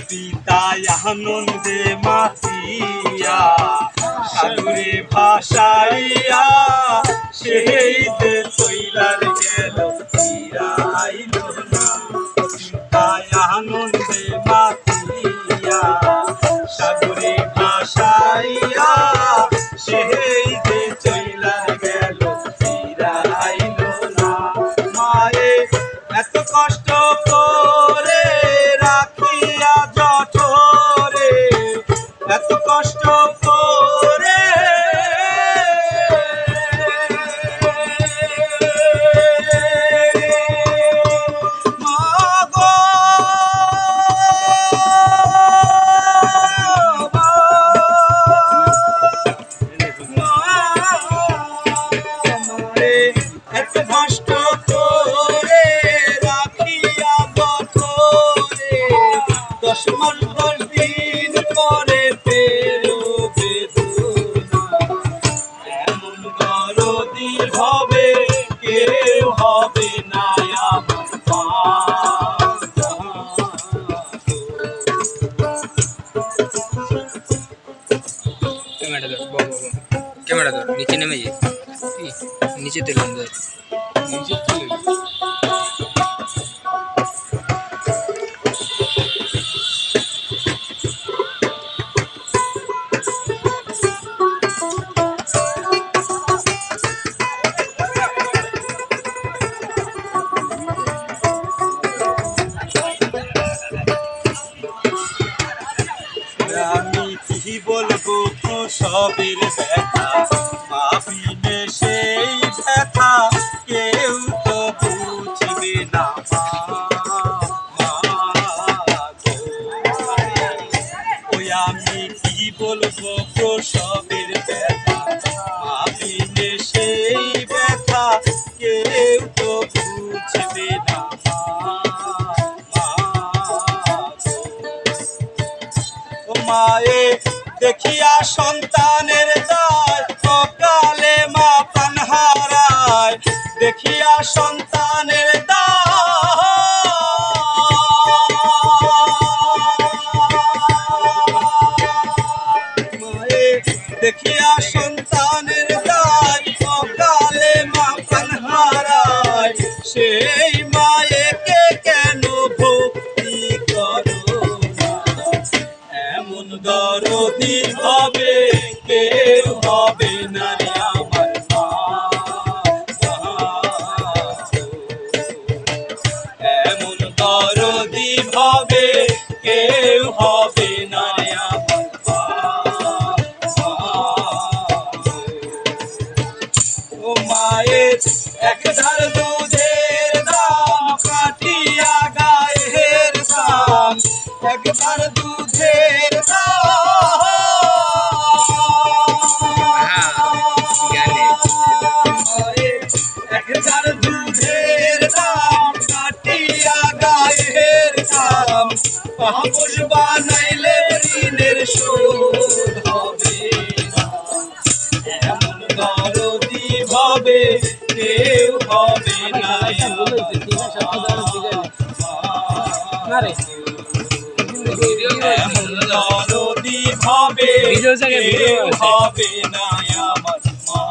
পিতায় আনন্দে মাতিয়া সাগরে ভাসাইয়া সেই যে চইলার গেল ফিরাইল না। পিতায় আনন্দে মাতিয়া সাগরে ভাসাইয়া সেই যে চইলার গেল ফিরাইল না। মায়ে এত কষ্ট করে রাখিয়া জঠরে, এত কষ্ট করে এত কষ্ট করে রাখিয়া জঠরে 10 মাস 10 দিন পরে পেল বেদনা। এমন দরদি হবে কেউ হবে না আমার মা। ক্যামেরা ধর নিচে নেমে যাই, নিচে তুলুন ধর, নিচে তুলুন। আমি কি বলবো সবের ব্যথা, ভাবিনে সেই ব্যথা কেউ তো বুঝবে না ওই আমি কি বলবো সবের ব্যথা, ভাবিনে সেই ব্যথা কেউ তো বুঝবে না। মায়ে দেখিয়া সন্তানের দায় অকালে মা প্রাণ হারায়, দেখিয়া সন্তানের মায়ে দেখিয়া সন্তানের দায় অকালে মা প্রাণ হারায়, সেই মায়েকে কেন ভক্তি করো না। এমন দরদি হবে কেউ হবে না রে আমার মা। এমন দরদি হবে কেউ হবে না রে আমার মা। ও মায়ের এক ধার দুধের দাম কাটিয়া গায়ের দাম, একবার দুধের একবার দুধের দাম কাটিয়া গায়ের দাম, পাপস বানাইলে ঋণের শোধ হবে না। এমন দরদি হবে কেউ হবে না এমন দরদি হবে কেউ হবে না আমার মা।